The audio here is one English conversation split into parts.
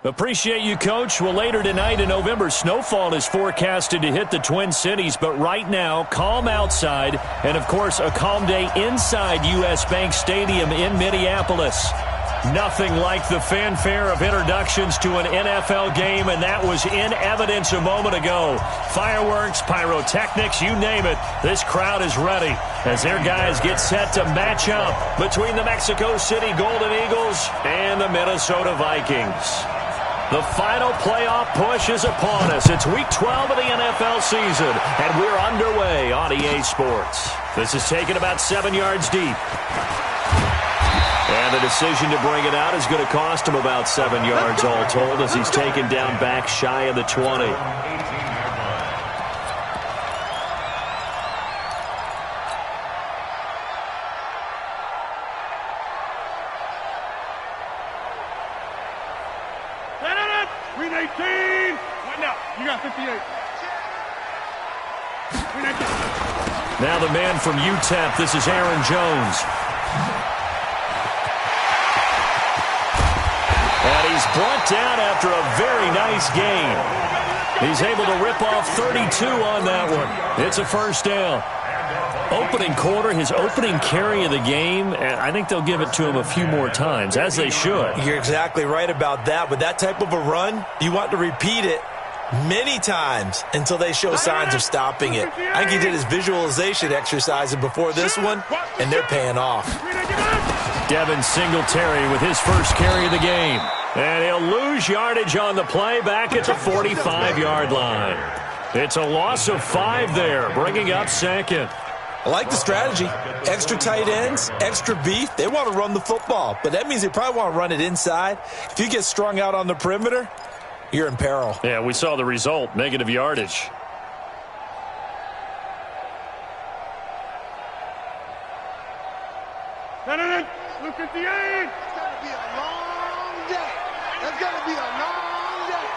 Appreciate you, Coach. Well, later tonight in November, snowfall is forecasted to hit the Twin Cities, but right now, calm outside, and, of course, a calm day inside U.S. Bank Stadium in Minneapolis. Nothing like the fanfare of introductions to an NFL game, and that was in evidence a moment ago. Fireworks, pyrotechnics, you name it. This crowd is ready as their guys get set to match up between the Mexico City Golden Eagles and the Minnesota Vikings. The final playoff push is upon us. It's Week 12 of the NFL season, and we're underway on EA Sports. This is taken about 7 yards deep. And the decision to bring it out is going to cost him about 7 yards all told as he's taken down back shy of the 20. Now the man from UTEP, this is Aaron Jones. And he's brought down after a very nice gain. He's able to rip off 32 on that one. It's a first down. Opening quarter, his opening carry of the game, and I think they'll give it to him a few more times, as they should. You're exactly right about that. With that type of a run, you want to repeat it many times until they show signs of stopping it. I think he did his visualization exercise before this one, and they're paying off. Devin Singletary with his first carry of the game. And he'll lose yardage on the play back at the 45-yard line. It's a loss of 5 there, bringing up second. I like the strategy. Extra tight ends, extra beef. They want to run the football, but that means they probably want to run it inside. If you get strung out on the perimeter, you're in peril. Yeah, we saw the result, negative yardage. Look at the end. It's going to be a long day. It's going to be a long day.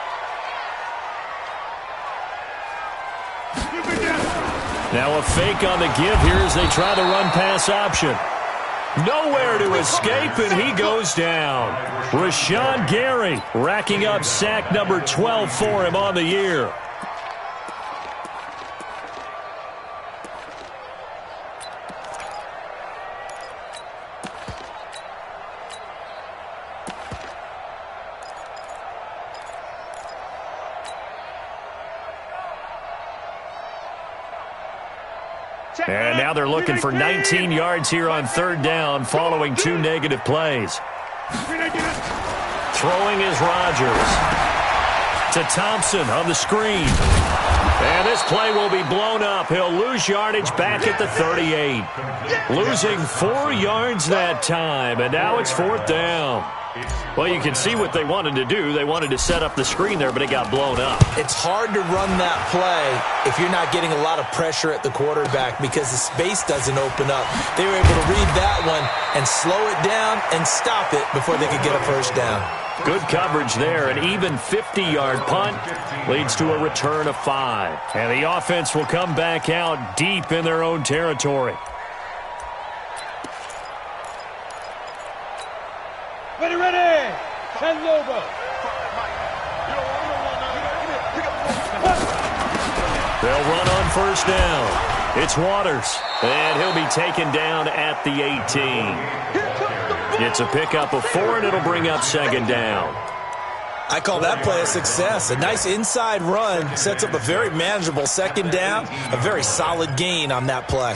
Now a fake on the give here as they try the run-pass option. Nowhere to escape, and he goes down. Rashawn Gary racking up sack number 12 for him on the year. And now they're looking for 19 yards here on third down following 2 negative plays. Throwing is Rodgers. To Thompson on the screen. And this play will be blown up. He'll lose yardage back at the 38. Losing 4 yards that time, and now it's 4th down. Well, you can see what they wanted to do. They wanted to set up the screen there, but it got blown up. It's hard to run that play if you're not getting a lot of pressure at the quarterback because the space doesn't open up. They were able to read that one and slow it down and stop it before they could get a first down. Good coverage there. An even 50-yard punt leads to a return of 5. And the offense will come back out deep in their own territory. Ready. Send over. They'll run on first down. It's Waters, and he'll be taken down at the 18. It's a pickup of 4, and it'll bring up second down. I call that play a success. A nice inside run sets up a very manageable second down, a very solid gain on that play.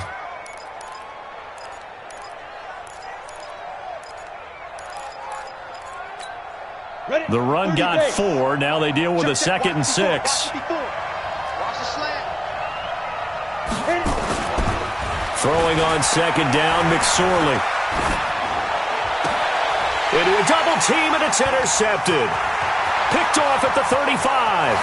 The run got 4. Now they deal with a 2nd and 6. Throwing on second down, McSorley. Into a double team, and it's intercepted. Picked off at the 35.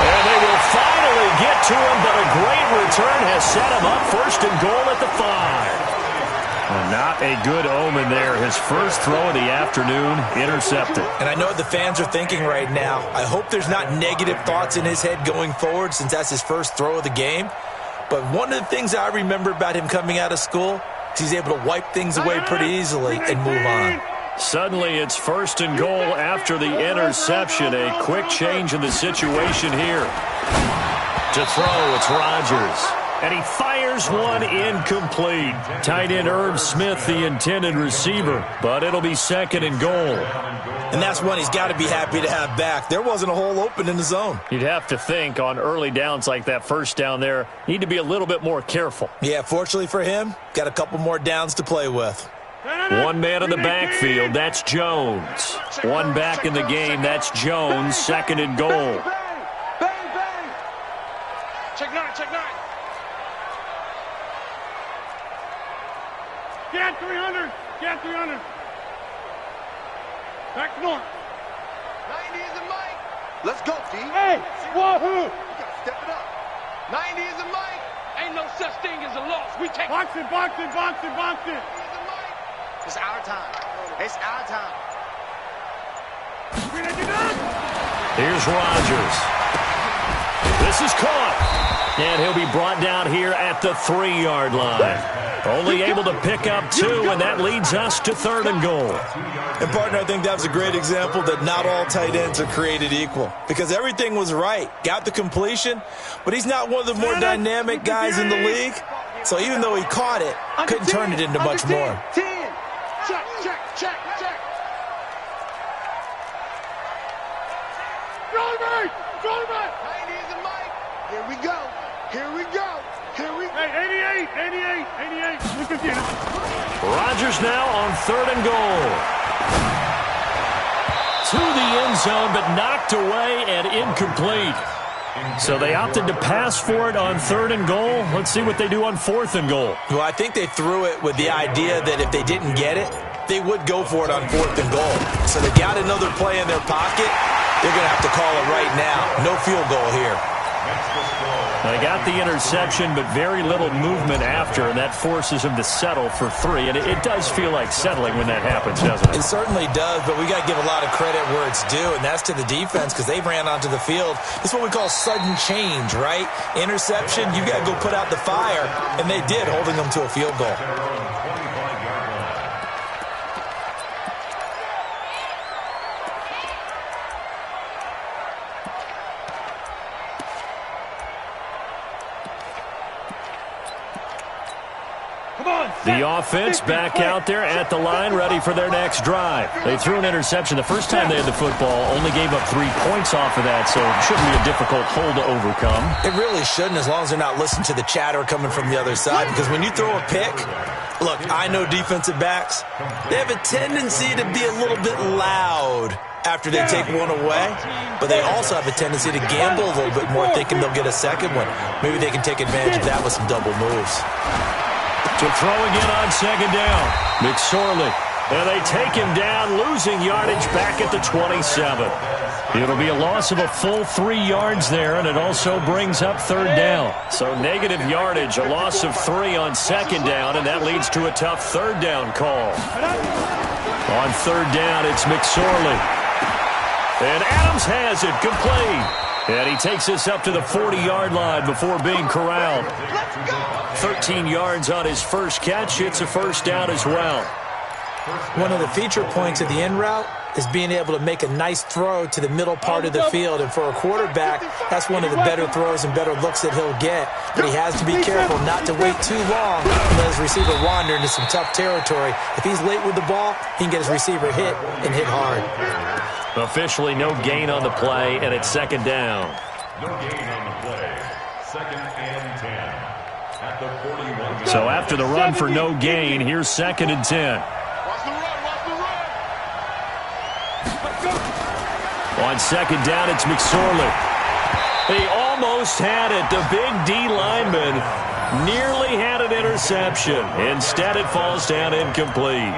And they will finally get to him, but a great return has set him up 1st and goal at the 5. Well, not a good omen there. His first throw of the afternoon, intercepted. And I know what the fans are thinking right now. I hope there's not negative thoughts in his head going forward since that's his first throw of the game. But one of the things I remember about him coming out of school is he's able to wipe things away pretty easily and move on. Suddenly, it's 1st and goal after the interception. A quick change in the situation here. To throw, it's Rodgers. And he fires one incomplete. Tight end Irv Smith, the intended receiver. But it'll be 2nd and goal. And that's one he's got to be happy to have back. There wasn't a hole open in the zone. You'd have to think on early downs like that, first down there, need to be a little bit more careful. Yeah, fortunately for him, got a couple more downs to play with. One man in the backfield, that's Jones. One back in the game, that's Jones, 2nd and goal. Bang, bang. Check 9, check 9. Get 300, get 300. Back north. 90 is a mic. Let's go, D. Hey, wahoo. You gotta step it up. 90 is a mic. Ain't no such thing as a loss. We take box it, box it, box it, box it. 90 is a mic. It's our time. It's our time. Here's Rodgers. This is caught. And he'll be brought down here at the 3-yard line. Only able to pick up 2, and that leads us to 3rd and goal. And, partner, I think that was a great example that not all tight ends are created equal. Because everything was right. Got the completion, but he's not one of the more dynamic guys in the league. So even though he caught it, couldn't turn it into much more. 10. Check, check, check, check. Driver! Driver! 90 is a mic. Here we go. Here we go. Here we go. Hey, 88. Look at you. Rodgers now on 3rd and goal. To the end zone, but knocked away and incomplete. So they opted to pass for it on 3rd and goal. Let's see what they do on 4th and goal. Well, I think they threw it with the idea that if they didn't get it, they would go for it on 4th and goal. So they got another play in their pocket. They're going to have to call it right now. No field goal here. They got the interception, but very little movement after, and that forces him to settle for 3. And it does feel like settling when that happens, doesn't it? It certainly does, but we got to give a lot of credit where it's due, and that's to the defense because they ran onto the field. This is what we call sudden change, right? Interception, you got to go put out the fire, and they did, holding them to a field goal. The offense back out there at the line, ready for their next drive. They threw an interception the first time they had the football, only gave up 3 points off of that, so it shouldn't be a difficult hole to overcome. It really shouldn't, as long as they're not listening to the chatter coming from the other side, because when you throw a pick, look, I know defensive backs, they have a tendency to be a little bit loud after they take one away, but they also have a tendency to gamble a little bit more, thinking they'll get a second one. Maybe they can take advantage of that with some double moves. To throw again on 2nd down. McSorley. And they take him down, losing yardage back at the 27. It'll be a loss of a full 3 yards there, and it also brings up 3rd down. So negative yardage, a loss of 3 on 2nd down, and that leads to a tough 3rd down call. On 3rd down, it's McSorley. And Adams has it, complete. And he takes us up to the 40-yard line before being corralled. 13 yards on his first catch. It's a 1st down as well. One of the feature points of the in route is being able to make a nice throw to the middle part of the field. And for a quarterback, that's one of the better throws and better looks that he'll get. But he has to be careful not to wait too long and let his receiver wander into some tough territory. If he's late with the ball, he can get his receiver hit and hit hard. Officially no gain on the play, and it's 2nd down. No gain on the play. 2nd and 10. At the 41. So after the run for no gain, here's 2nd and 10. Watch the run, watch the run. Let's go. On 2nd down, it's McSorley. He almost had it. The big D lineman nearly had an interception. Instead, it falls down incomplete.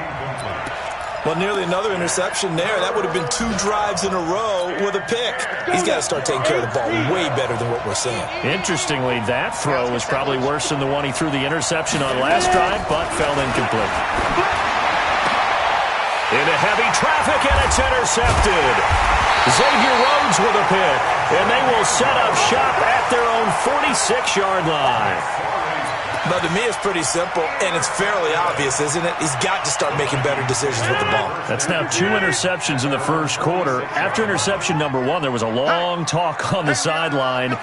Well, nearly another interception there. That would have been 2 drives in a row with a pick. He's got to start taking care of the ball way better than what we're seeing. Interestingly, that throw was probably worse than the one he threw the interception on last drive, but fell incomplete. Into heavy traffic, and it's intercepted. Xavier Rhodes with a pick, and they will set up shop at their own 46-yard line. But to me, it's pretty simple, and it's fairly obvious, isn't it? He's got to start making better decisions with the ball. That's now 2 interceptions in the first quarter. After interception number 1, there was a long talk on the sideline,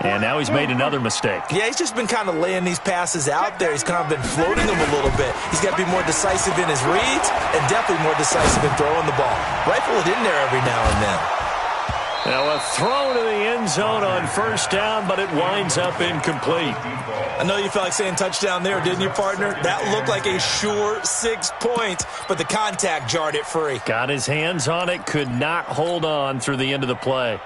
and now he's made another mistake. Yeah, he's just been kind of laying these passes out there. He's kind of been floating them a little bit. He's got to be more decisive in his reads and definitely more decisive in throwing the ball. Rifle it in there every now and then. Now a throw to the end zone on first down, but it winds up incomplete. I know you felt like saying touchdown there, didn't you, partner? That looked like a sure 6 points, but the contact jarred it free. Got his hands on it, could not hold on through the end of the play.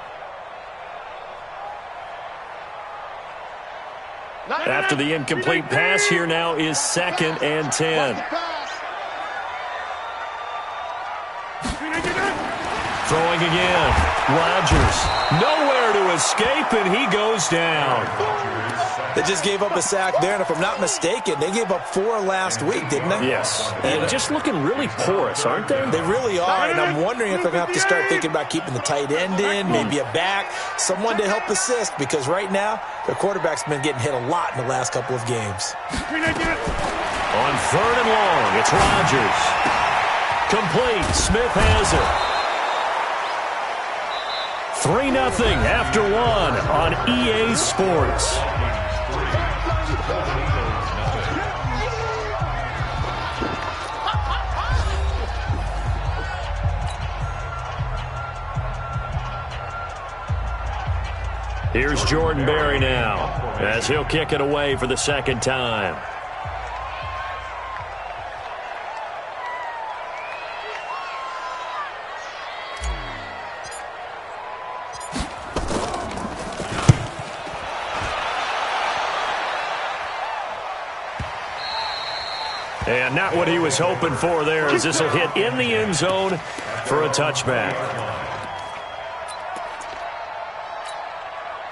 After the incomplete pass, here now is 2nd and 10. Throwing again. Rodgers. Nowhere to escape, and he goes down. They just gave up a sack there, and if I'm not mistaken, they gave up 4 last week, didn't they? Yes. And just looking really porous, aren't they? They really are, and I'm wondering if they're going to have to start thinking about keeping the tight end in, maybe a back, someone to help assist, because right now, their quarterback's been getting hit a lot in the last couple of games. On 3rd and long, it's Rodgers. Complete. Smith has it. 3-0 after 1 on EA Sports. Here's Jordan Berry now, as he'll kick it away for the 2nd time. And not what he was hoping for there, as this will hit in the end zone for a touchback.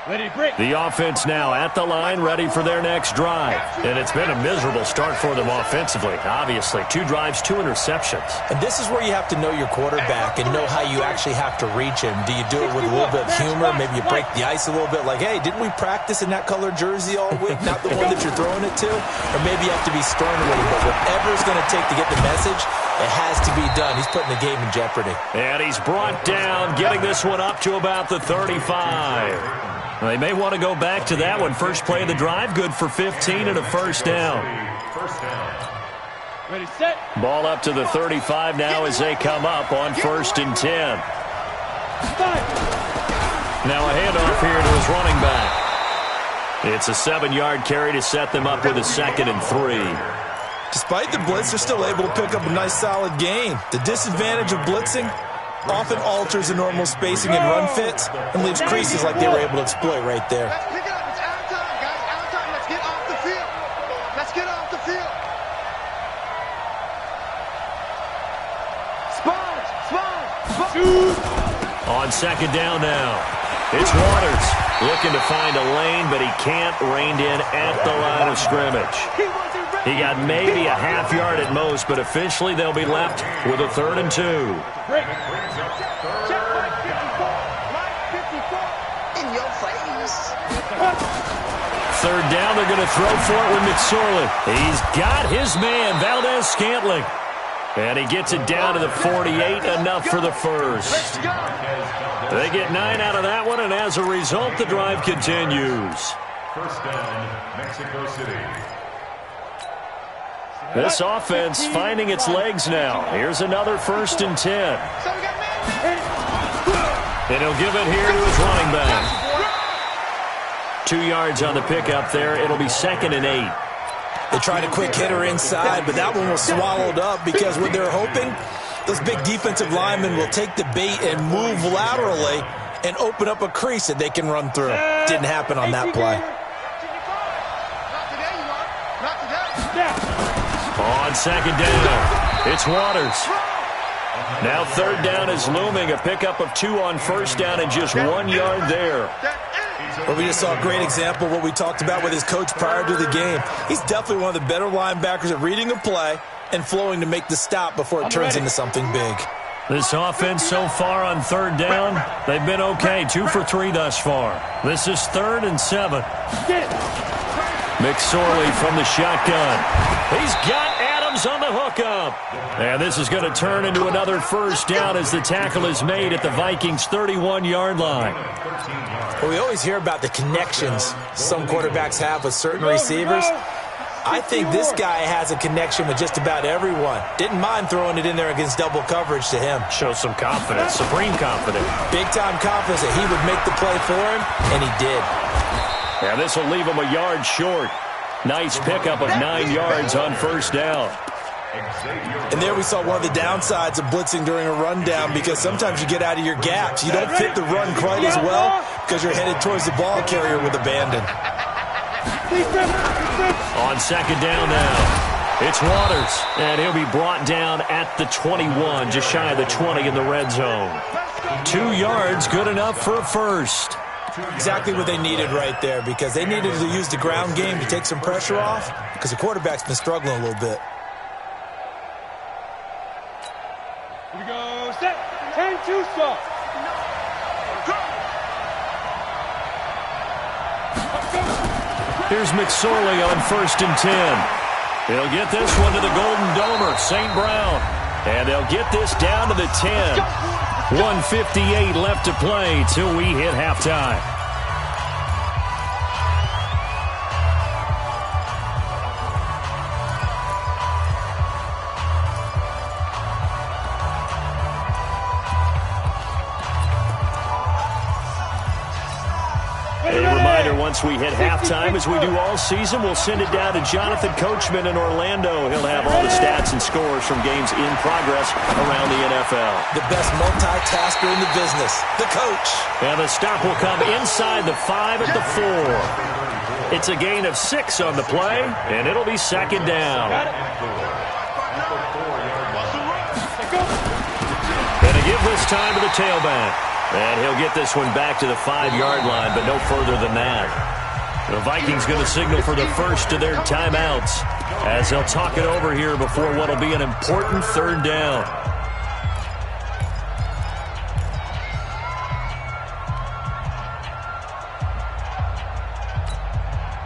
The offense now at the line, ready for their next drive. And it's been a miserable start for them offensively. Obviously, 2 drives, 2 interceptions. And this is where you have to know your quarterback and know how you actually have to reach him. Do you do it with a little bit of humor? Maybe you break the ice a little bit, like, hey, didn't we practice in that color jersey all week? Not the one that you're throwing it to? Or maybe you have to be stern with it. But whatever it's going to take to get the message, it has to be done. He's putting the game in jeopardy. And he's brought down, getting this one up to about the 35. They may want to go back to that one. First play of the drive, good for 15 and a first down. Ready, set. Ball up to the 35 now as they come up on 1st and 10. Now a handoff here to his running back. It's a 7-yard carry to set them up with a 2nd and 3. Despite the blitz, they're still able to pick up a nice, solid gain. The disadvantage of blitzing often alters the normal spacing and run fits and leaves creases like they were able to exploit right there. Let's pick it up. It's out of time, guys. Out of time. Let's get off the field. Let's get off the field. Sponge. On 2nd down now, it's Waters looking to find a lane, but he can't, reined in at the line of scrimmage. He got maybe a half yard at most, but officially they'll be left with a 3rd and 2. In your face. 3rd down, they're going to throw for it with McSorley. He's got his man, Valdez-Scantling. And he gets it down to the 48, enough for the first. They get 9 out of that one, and as a result, the drive continues. First down, Mexico City. This offense finding its legs now. Here's another 1st and 10. And he'll give it here to his running back. 2 yards on the pickup there. It'll be 2nd and 8. They tried a quick hitter inside, but that one was swallowed up because what they're hoping, those big defensive linemen will take the bait and move laterally and open up a crease that they can run through. Didn't happen on that play. On 2nd down, it's Waters. Now 3rd down is looming. A pickup of 2 on 1st down and just 1 yard there. Well, we just saw a great example of what we talked about with his coach prior to the game. He's definitely one of the better linebackers at reading a play and flowing to make the stop before it turns into something big. This offense so far on 3rd down, they've been okay. 2 for 3 thus far. This is 3rd and 7. McSorley from the shotgun. He's got Adams on the hookup. And this is going to turn into another first down as the tackle is made at the Vikings' 31-yard line. Well, we always hear about the connections some quarterbacks have with certain receivers. I think this guy has a connection with just about everyone. Didn't mind throwing it in there against double coverage to him. Shows some confidence, supreme confidence. Big-time confidence that he would make the play for him, and he did. Yeah, this will leave him a yard short. Nice pickup of 9 yards on first down. And there we saw one of the downsides of blitzing during a rundown, because sometimes you get out of your gaps. You don't fit the run quite as well because you're headed towards the ball carrier with abandon. On second down now, it's Waters, and he'll be brought down at the 21, just shy of the 20 in the red zone. 2 yards, good enough for a first. Exactly what they needed right there, because they needed to use the ground game to take some pressure off, because the quarterback's been struggling a little bit. Here we go, set, 10-2 stop. Here's McSorley on 1st and 10. He'll get this one to the Golden Domer, St. Brown. And they'll get this down to the 10. 1:58 left to play till we hit halftime. Once we hit halftime, as we do all season, we'll send it down to Jonathan Coachman in Orlando. He'll have all the stats and scores from games in progress around the NFL. The best multitasker in the business, the coach. And the stop will come inside the 5 at the 4. It's a gain of 6 on the play, and it'll be second down. And to give this time to the tailback. And he'll get this one back to the 5-yard line, but no further than that. The Vikings going to signal for the first of their timeouts as they'll talk it over here before what will be an important third down.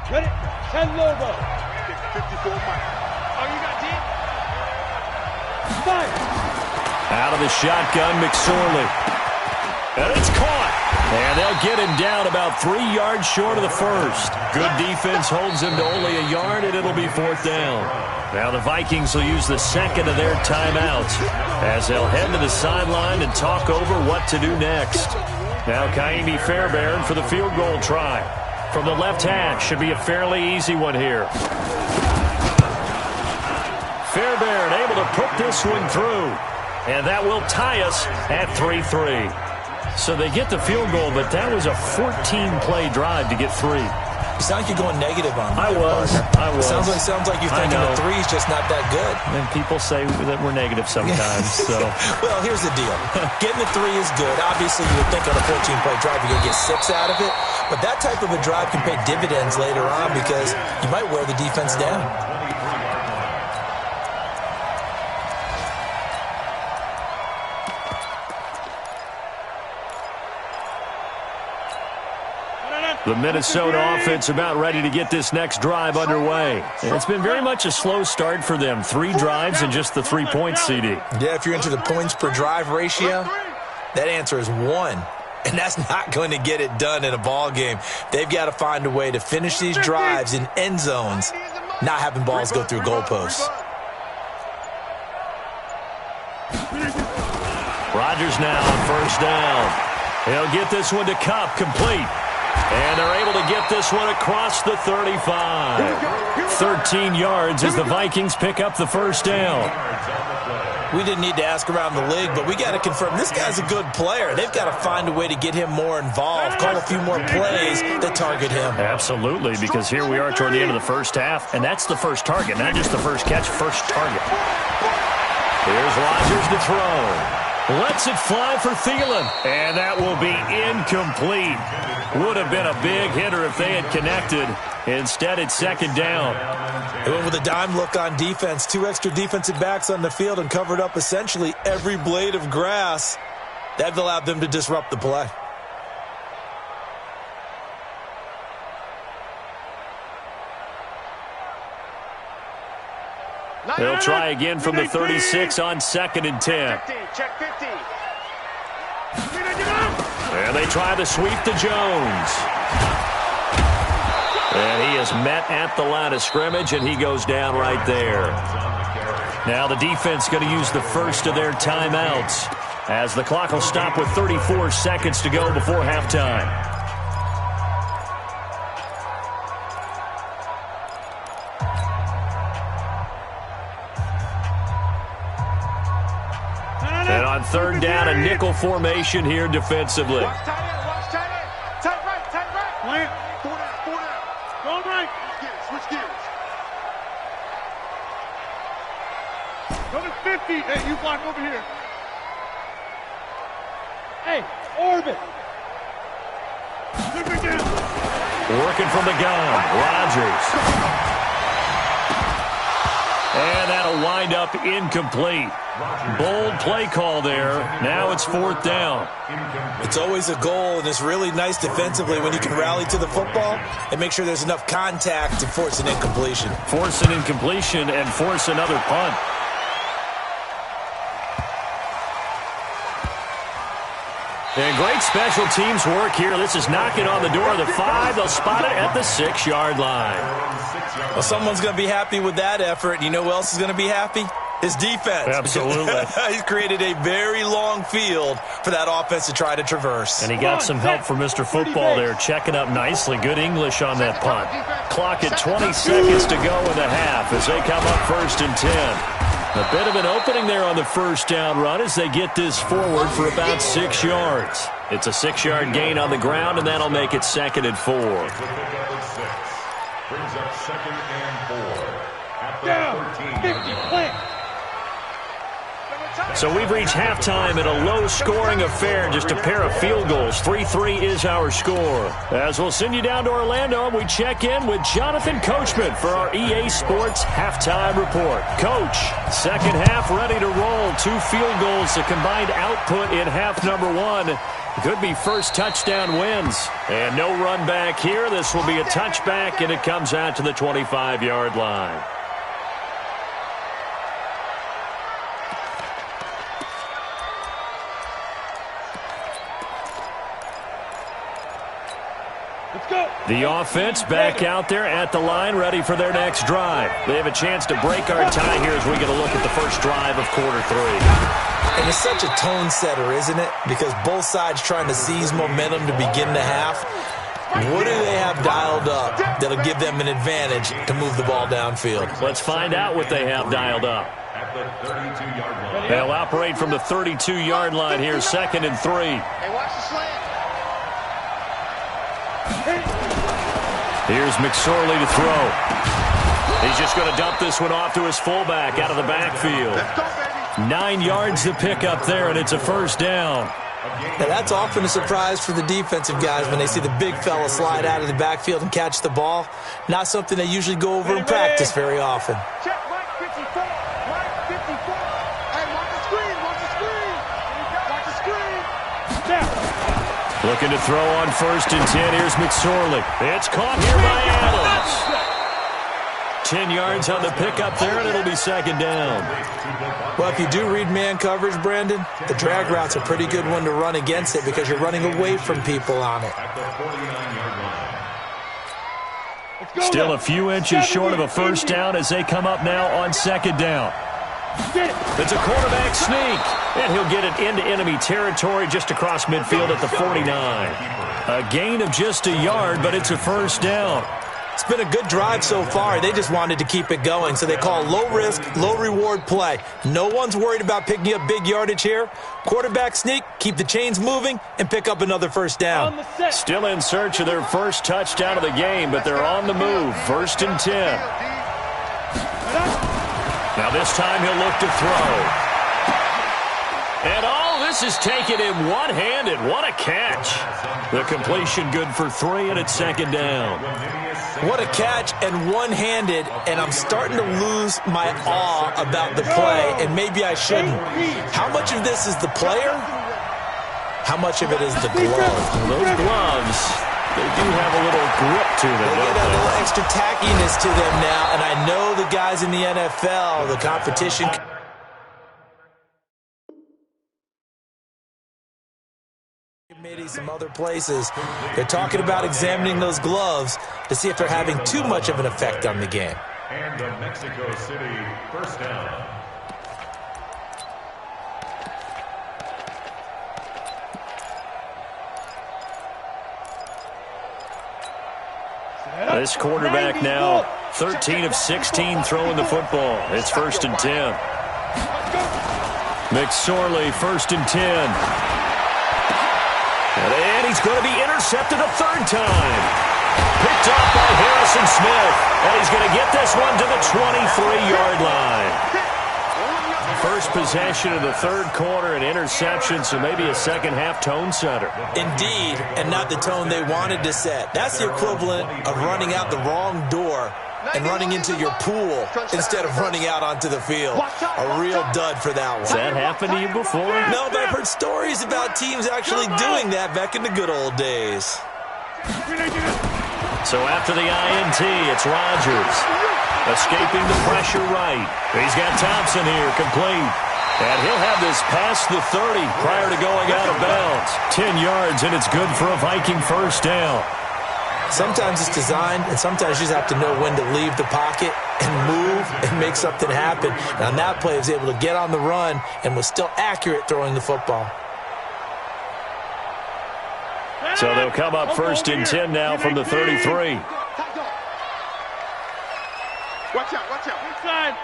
Ready? 10 logo. 54 Mike. Oh, you got deep? 5. Out of the shotgun, McSorley. And it's caught. And they'll get him down about 3 yards short of the first. Good defense holds him to only a yard, and it'll be 4th down. Now the Vikings will use the second of their timeouts as they'll head to the sideline and talk over what to do next. Now Kaimi Fairbairn for the field goal try. From the left hash, should be a fairly easy one here. Fairbairn able to put this one through. And that will tie us at 3-3. So they get the field goal, but that was a 14-play drive to get 3. You sound like you're going negative on me. I was. Sounds like you're thinking the 3's just not that good. And people say that we're negative sometimes. So, well, here's the deal. Getting the 3 is good. Obviously, you would think on a 14-play drive you're going to get 6 out of it. But that type of a drive can pay dividends later on because you might wear the defense down. The Minnesota offense about ready to get this next drive underway. And it's been very much a slow start for them. 3 drives and just the 3 points, CD. Yeah, if you're into the points per drive ratio, that answer is 1. And that's not going to get it done in a ball game. They've got to find a way to finish these drives in end zones, not having balls go through goalposts. Rodgers now on first down. He'll get this one to Kupp, complete. And they're able to get this one across the 35. 13 yards as the Vikings pick up the first down. We didn't need to ask around the league, but we got to confirm this guy's a good player. They've got to find a way to get him more involved, call a few more plays that target him. Absolutely, because here we are toward the end of the first half, and that's the first target, not just the first catch, first target. Here's Rodgers to throw. Lets it fly for Thielen, and that will be incomplete. Would have been a big hitter if they had connected. Instead, it's second down. They went with a dime look on defense. 2 extra defensive backs on the field and covered up essentially every blade of grass. That allowed them to disrupt the play. They'll try again from the 36 on 2nd and 10. Check 50. And they try the sweep to Jones. And he is met at the line of scrimmage, and he goes down right there. Now the defense going to use the first of their timeouts, as the clock will stop with 34 seconds to go before halftime. And on 3rd down, a nickel formation here defensively. Watch tight end. Watch tight end. Tight right. Tight right. Plant. 4 down. 4 down. Go right. Switch gears. Go to 50. Hey, you block over here. Hey, orbit. Super down. Working from the gun, Rodgers. And that'll wind up incomplete. Bold play call there. Now it's 4th down. It's always a goal, and it's really nice defensively when you can rally to the football and make sure there's enough contact to force an incompletion. Force an incompletion and force another punt. And great special teams work here. This is knocking on the door of the 5. They'll spot it at the 6-yard line. Well, someone's going to be happy with that effort. You know who else is going to be happy? His defense. Absolutely. He's created a very long field for that offense to try to traverse. And he got some help from Mr. Football there, checking up nicely. Good English on that punt. Clock at 20 seconds to go in the half as they come up 1st and 10. A bit of an opening there on the 1st down run as they get this forward for about 6 yards. It's a 6-yard gain on the ground, and that'll make it 2nd and 4. Brings up 2nd and 4 at the 13-yard line. So we've reached halftime in a low-scoring affair, just a pair of field goals. 3-3 is our score. As we'll send you down to Orlando, and we check in with Jonathan Coachman for our EA Sports Halftime Report. Coach, 2nd half ready to roll. 2 field goals, the combined output in half number 1. Could be first touchdown wins. And no run back here. This will be a touchback, and it comes out to the 25-yard line. The offense back out there at the line, ready for their next drive. They have a chance to break our tie here as we get a look at the first drive of quarter 3. And it's such a tone setter, isn't it? Because both sides trying to seize momentum to begin the half. What do they have dialed up that'll give them an advantage to move the ball downfield? Let's find out what they have dialed up. At the 32-yard line. They'll operate from the 32-yard line here, 2nd and 3. Hey, watch the slant. Here's McSorley to throw. He's just going to dump this one off to his fullback out of the backfield. 9 yards to pick up there, and it's a 1st down. Now, that's often a surprise for the defensive guys when they see the big fella slide out of the backfield and catch the ball. Not something they usually go over in practice very often. Check right 54. Right 54. Hey, watch the screen. Watch the screen. Watch the screen. Down. Looking to throw on 1st and 10. Here's McSorley. It's caught here by Adams. 10 yards on the pickup there, and it'll be 2nd down. Well, if you do read man coverage, Brandon, the drag route's a pretty good one to run against it because you're running away from people on it. At the 49-yard line. Still a few inches short of a 1st down as they come up now on 2nd down. It's a quarterback sneak, and he'll get it into enemy territory just across midfield at the 49. A gain of just a yard, but it's a 1st down. It's been a good drive so far. They just wanted to keep it going, so they call low-risk, low-reward play. No one's worried about picking up big yardage here. Quarterback sneak, keep the chains moving, and pick up another 1st down. Still in search of their first touchdown of the game, but they're on the move. 1st and 10. Now this time he'll look to throw. And all this is taken in one-handed. What a catch. The completion good for 3, and it's 2nd down. What a catch and one-handed, and I'm starting to lose my awe about the play, and maybe I shouldn't. How much of this is the player? How much of it is the glove? Those gloves They do have a little grip to them. They get a little extra tackiness to them now, and I know the guys in the NFL, the competition committee, some other places, they're talking about examining those gloves to see if they're having too much of an effect on the game. And the Mexico City first down. This quarterback now 13 of 16 throwing the football. It's 1st and 10. McSorley, 1st and 10. And he's going to be intercepted a 3rd time. Picked off by Harrison Smith. And he's going to get this one to the 23-yard line. First possession of the 3rd quarter, an interception, so maybe a second-half tone setter. Indeed, and not the tone they wanted to set. That's the equivalent of running out the wrong door and running into your pool instead of running out onto the field. A real dud for that one. Has that happened to you before? No, but I've heard stories about teams actually doing that back in the good old days. So after the INT, it's Rodgers. Escaping the pressure right. He's got Thompson here, complete. And he'll have this past the 30 prior to going out of bounds. 10 yards, and it's good for a Viking first down. Sometimes it's designed, and sometimes you just have to know when to leave the pocket and move and make something happen. And on that play, he was able to get on the run and was still accurate throwing the football. So they'll come up 1st and 10 now from the 33. Watch out, watch out. Inside.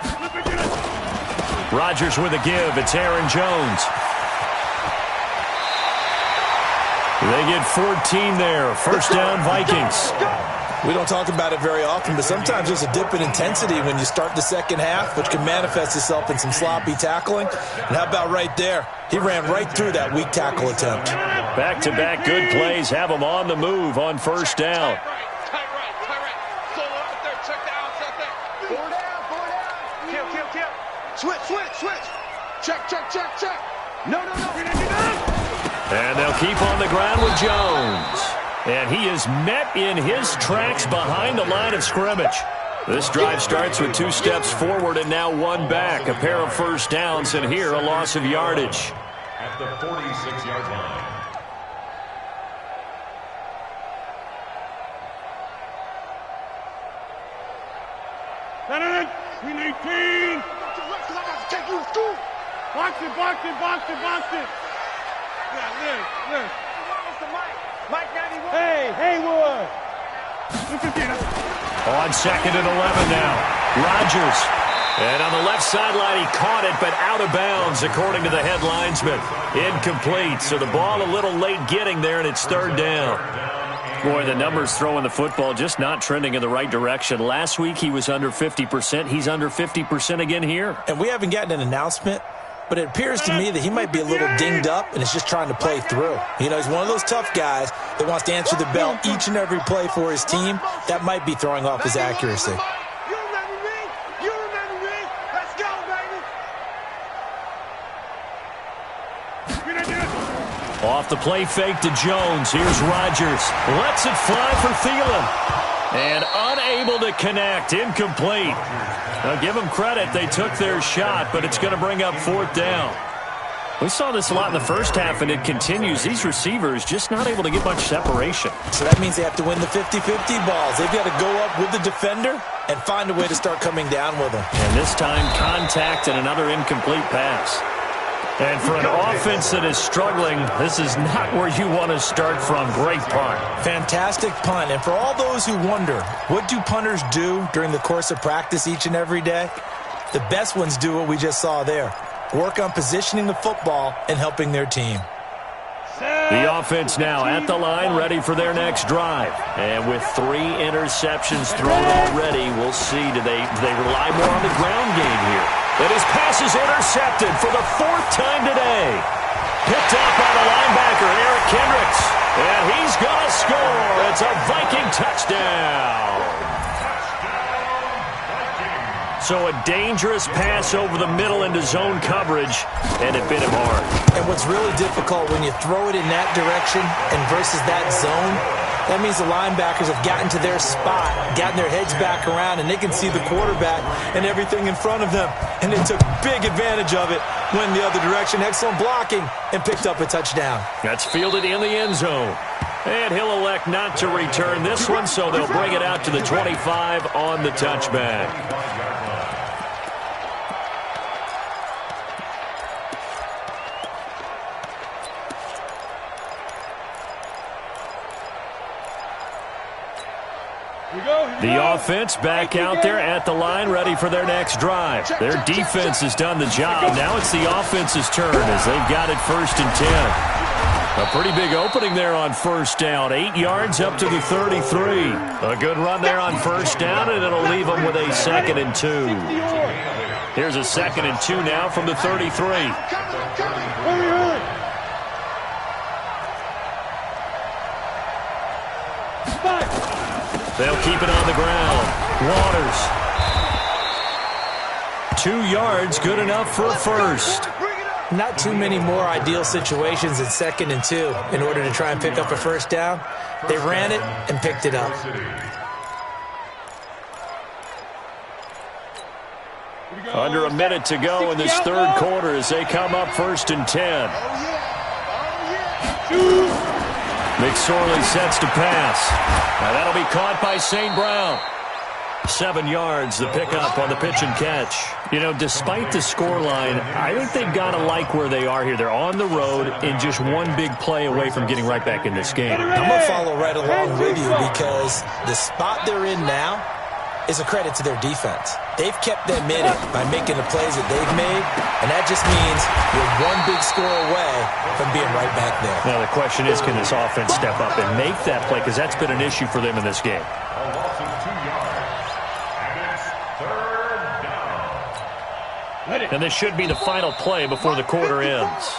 Rodgers with a give. It's Aaron Jones. They get 14 there. First down, Vikings. We don't talk about it very often, but sometimes there's a dip in intensity when you start the second half, which can manifest itself in some sloppy tackling. And how about right there? He ran right through that weak tackle attempt. Back-to-back good plays have him on the move on first down. Switch. Check. No. And they'll keep on the ground with Jones. And he is met in his tracks behind the line of scrimmage. This drive starts with 2 steps forward and now 1 back. A pair of first downs, and here a loss of yardage. At the 46-yard line. Take you to school. Box it. Yeah, this. Mike 91. Hey, Haywood. On 2nd and 11 now. Rodgers. And on the left sideline, he caught it, but out of bounds, according to the head linesman. Incomplete. So the ball a little late getting there, and it's 3rd down. Boy, the numbers throwing the football just not trending in the right direction. Last week he was under 50%. He's under 50% again here. And we haven't gotten an announcement, but it appears to me that he might be a little dinged up and is just trying to play through. You know, he's one of those tough guys that wants to answer the bell each and every play for his team. That might be throwing off his accuracy. You remember me? Let's go, baby. Off the play fake to Jones. Here's Rodgers. Lets it fly for Thielen. And unable to connect. Incomplete. Now, give them credit. They took their shot, but it's going to bring up 4th down. We saw this a lot in the first half, and it continues. These receivers just not able to get much separation. So that means they have to win the 50-50 balls. They've got to go up with the defender and find a way to start coming down with them. And this time, contact and another incomplete pass. And for an offense that is struggling, this is not where you want to start from. Great punt. Fantastic punt. And for all those who wonder, what do punters do during the course of practice each and every day? The best ones do what we just saw there. Work on positioning the football and helping their team. The offense now at the line, ready for their next drive. And with 3 interceptions thrown already, we'll see, do they rely more on the ground game here? And his pass is intercepted for the 4th time today. Picked up by the linebacker, Eric Kendricks. And he's going to score. It's a Viking touchdown. So a dangerous pass over the middle into zone coverage, and it bit him hard. And what's really difficult when you throw it in that direction and versus that zone, That means the linebackers have gotten to their spot, gotten their heads back around, and they can see the quarterback and everything in front of them. And they took big advantage of it, went the other direction. Excellent blocking, and picked up a touchdown. That's fielded in the end zone. And he'll elect not to return this one, so they'll bring it out to the 25 on the touchback. The offense back out there at the line, ready for their next drive. Their defense has done the job. Now it's the offense's turn as they've got it 1st and 10. A pretty big opening there on 1st down. 8 yards up to the 33. A good run there on 1st down, and it'll leave them with a 2nd and 2. Here's a 2nd and 2 now from the 33. They'll keep it on the ground. Waters. 2 yards, good enough for a 1st. Not too many more ideal situations in 2nd and 2 in order to try and pick up a 1st down. They ran it and picked it up. Under a minute to go in this 3rd quarter as they come up 1st and 10. McSorley sets to pass. Now that'll be caught by St. Brown. 7 yards, the pickup on the pitch and catch. You know, despite the scoreline, I think they've got to like where they are here. They're on the road and just one big play away from getting right back in this game. I'm going to follow right along with you because the spot they're in now is a credit to their defense. They've kept them in it by making the plays that they've made, and that just means you're one big score away from being right back there. Now the question is, can this offense step up and make that play? Because that's been an issue for them in this game. A loss of 2 yards, and it's 3rd down. And this should be the final play before the quarter ends.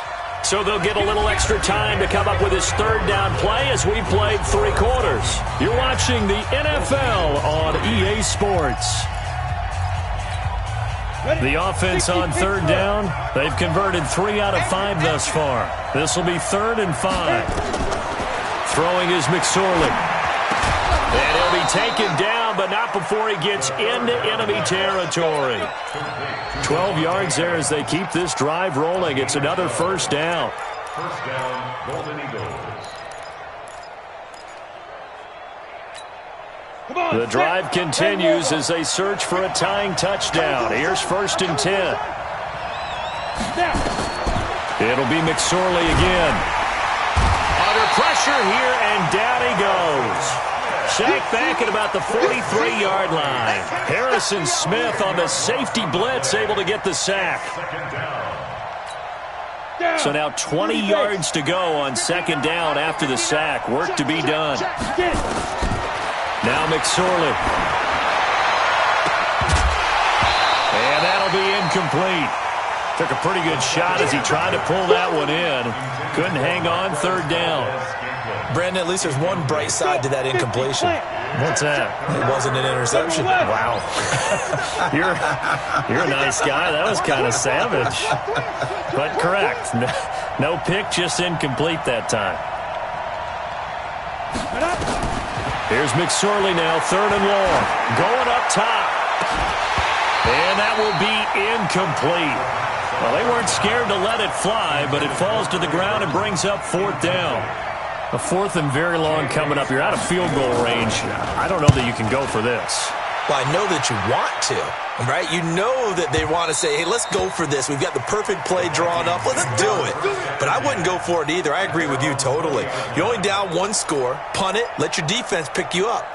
So they'll get a little extra time to come up with his 3rd down play as we played 3 quarters. You're watching the NFL on EA Sports. The offense on 3rd down, they've converted 3 out of 5 thus far. This will be 3rd and 5. Throwing is McSorley. And he'll be taken down, but not before he gets into enemy territory. 12 yards there as they keep this drive rolling. It's another 1st down. 1st down, Golden Eagles. The drive continues as they search for a tying touchdown. Here's 1st and 10. It'll be McSorley again. Under pressure here, and down he goes. Sacked back at about the 43-yard line. Harrison Smith on the safety blitz, able to get the sack. So now 20 yards to go on 2nd down after the sack. Work to be done. Now McSorley. And that'll be incomplete. Took a pretty good shot as he tried to pull that one in. Couldn't hang on 3rd down. Brandon, at least there's one bright side to that incompletion. What's that? It wasn't an interception. Wow. You're a nice guy. That was kind of savage. But correct. No pick, just incomplete that time. Here's McSorley now, 3rd and long. Going up top. And that will be incomplete. Well, they weren't scared to let it fly, but it falls to the ground and brings up 4th down. A 4th and very long coming up. You're out of field goal range. I don't know that you can go for this. Well, I know that you want to, right? You know that they want to say, hey, let's go for this. We've got the perfect play drawn up. Let's do it. But I wouldn't go for it either. I agree with you totally. You're only down 1 score. Punt it. Let your defense pick you up.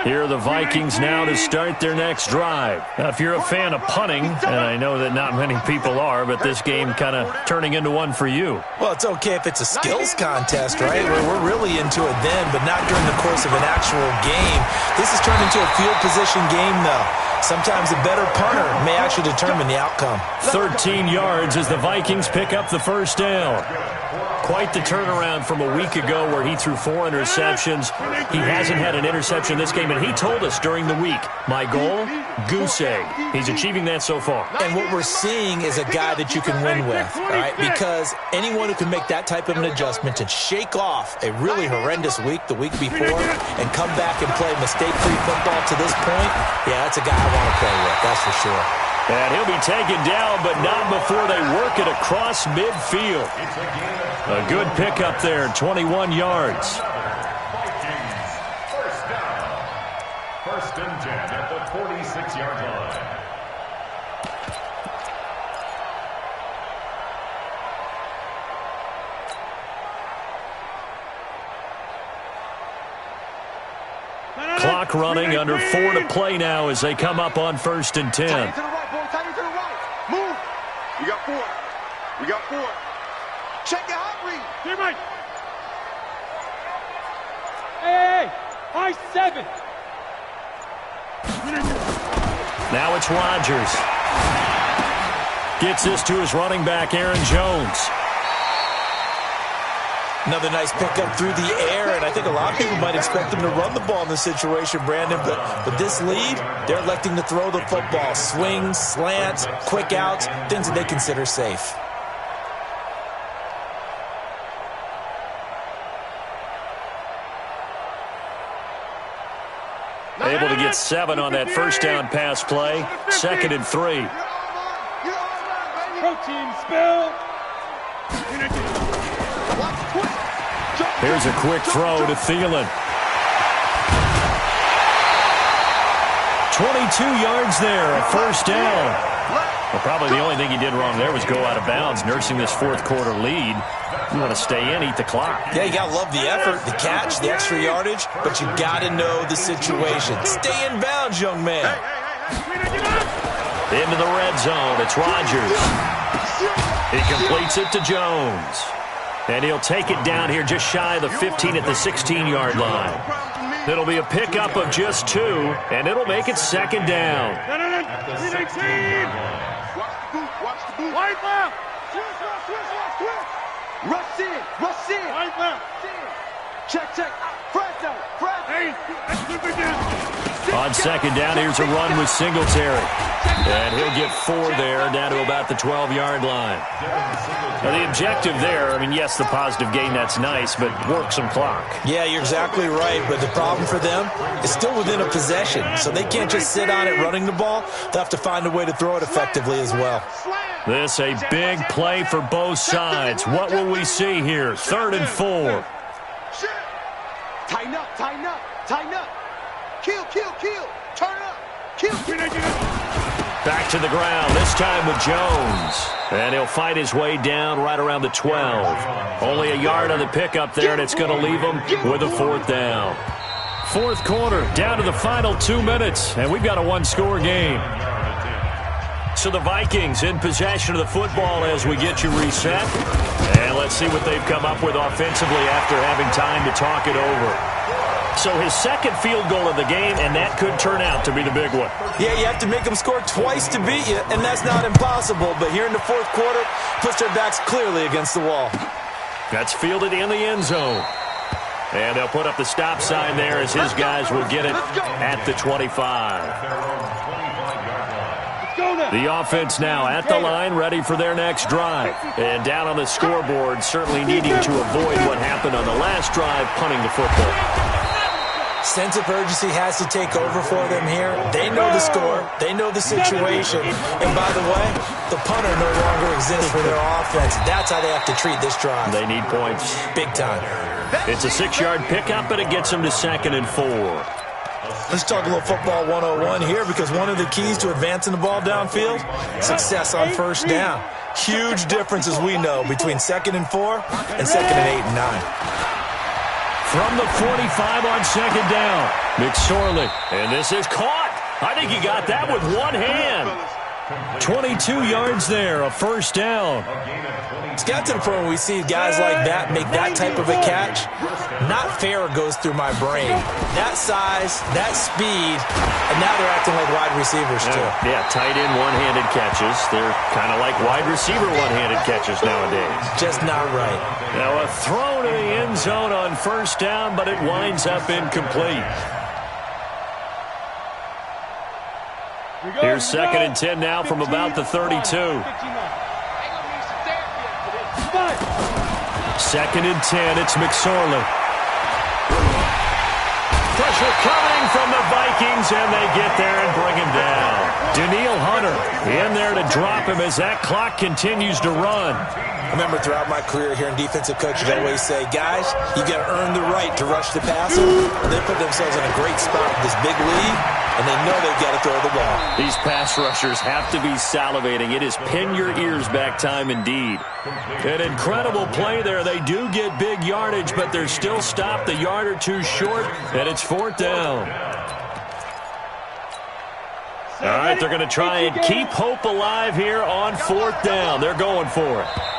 Here are the Vikings now to start their next drive. Now, if you're a fan of punting, and I know that not many people are, but this game kind of turning into one for you. Well, it's okay if it's a skills contest, right? Where we're really into it then, but not during the course of an actual game. This has turned into a field position game, though. Sometimes a better punter may actually determine the outcome. 13 yards as the Vikings pick up the 1st down. quite the turnaround from a week ago where he threw 4 interceptions. He hasn't had an interception this game, and he told us during the week, my goal, goose egg. He's achieving that so far. And what we're seeing is a guy that you can win with, all right? Because anyone who can make that type of an adjustment to shake off a really horrendous week the week before and come back and play mistake-free football to this point, yeah, that's a guy I want to play with, that's for sure. And he'll be taken down, but not before they work it across midfield. A good pickup there, 21 yards. First down. First and 10 at the 46-yard line. Clock running, under 4 to play now as they come up on 1st and 10. Tight to the right, boy. Tight to the right. Move. We got 4. We got 4. Check your hot read. Teammate. Hey, high 7. Now it's Rodgers. Gets this to his running back, Aaron Jones. Another nice pickup through the air, and I think a lot of people might expect him to run the ball in this situation, Brandon, but with this lead, they're electing to throw the football. Swings, slants, quick outs, things that they consider safe. Able to get 7 on that first down pass play. 2nd and 3. Protein spill. Here's a quick throw to Thielen. 22 yards there, a first down. Well, probably the only thing he did wrong there was go out of bounds, nursing this 4th quarter lead. You want to stay in, eat the clock. Yeah, you got to love the effort, the catch, the extra yardage, but you got to know the situation. Stay in bounds, young man. Into the red zone, it's Rodgers. He completes it to Jones. And he'll take it down here just shy of the 15 at the 16-yard line. It'll be a pickup of just 2, and it'll make it 2nd down. Watch the boot. Right left. Rush in. Rush in. Right left. Check. Press out. Hey, that's good again. On 2nd down, here's a run with Singletary. And he'll get 4 there, down to about the 12-yard line. Now, the objective there, I mean, yes, the positive gain, that's nice, but work some clock. Yeah, you're exactly right, but the problem for them is still within a possession, so they can't just sit on it running the ball. They'll have to find a way to throw it effectively as well. This a big play for both sides. What will we see here? 3rd and 4. Tighten up. Kill. Turn up. Kill. Back to the ground, this time with Jones. And he'll fight his way down right around the 12. Only a yard on the pickup there, and it's going to leave him with a 4th down. 4th quarter, down to the final 2 minutes, and we've got a 1-score game. So the Vikings in possession of the football as we get you reset. And let's see what they've come up with offensively after having time to talk it over. So his 2nd field goal of the game, and that could turn out to be the big one. Yeah, you have to make them score twice to beat you, and that's not impossible. But here in the 4th quarter, puts their backs clearly against the wall. That's fielded in the end zone. And they'll put up the stop sign there as his guys will get it at the 25. The offense now at the line, ready for their next drive. And down on the scoreboard, certainly needing to avoid what happened on the last drive, punting the football. Sense of urgency has to take over for them here. They know the score. They know the situation. And by the way, the punter no longer exists for their offense. That's how they have to treat this drive. They need points. Big time. It's a 6-yard pickup, but it gets them to 2nd and 4. Let's talk a little football 101 here, because one of the keys to advancing the ball downfield, success on 1st down. Huge difference, as we know, between 2nd and 4 and 2nd and 8 and 9. From the 45 on 2nd down, McSorley. And this is caught. I think he got that with one hand. 22 yards there, a first down. It's got to the point where we see guys like that make that type of a catch. Not fair goes through my brain. That size, that speed, and now they're acting like wide receivers too. Yeah, tight end one-handed catches. They're kind of like wide receiver one-handed catches nowadays. Just not right. Now a throw to the end zone on first down, but it winds up incomplete. Here's 2nd and 10 now from about the 32. 2nd and 10, it's McSorley. Pressure coming from the Vikings, and they get there and bring him down. Danielle Hunter in there to drop him as that clock continues to run. I remember throughout my career hearing defensive coaches always say, guys, you got to earn the right to rush the passer. They put themselves in a great spot with this big lead, and they know they've got to throw the ball. These pass rushers have to be salivating. It is pin your ears back time indeed. An incredible play there. They do get big yardage, but they're still stopped a yard or two short, and it's 4th down. All right, they're going to try and keep hope alive here on 4th down. They're going for it.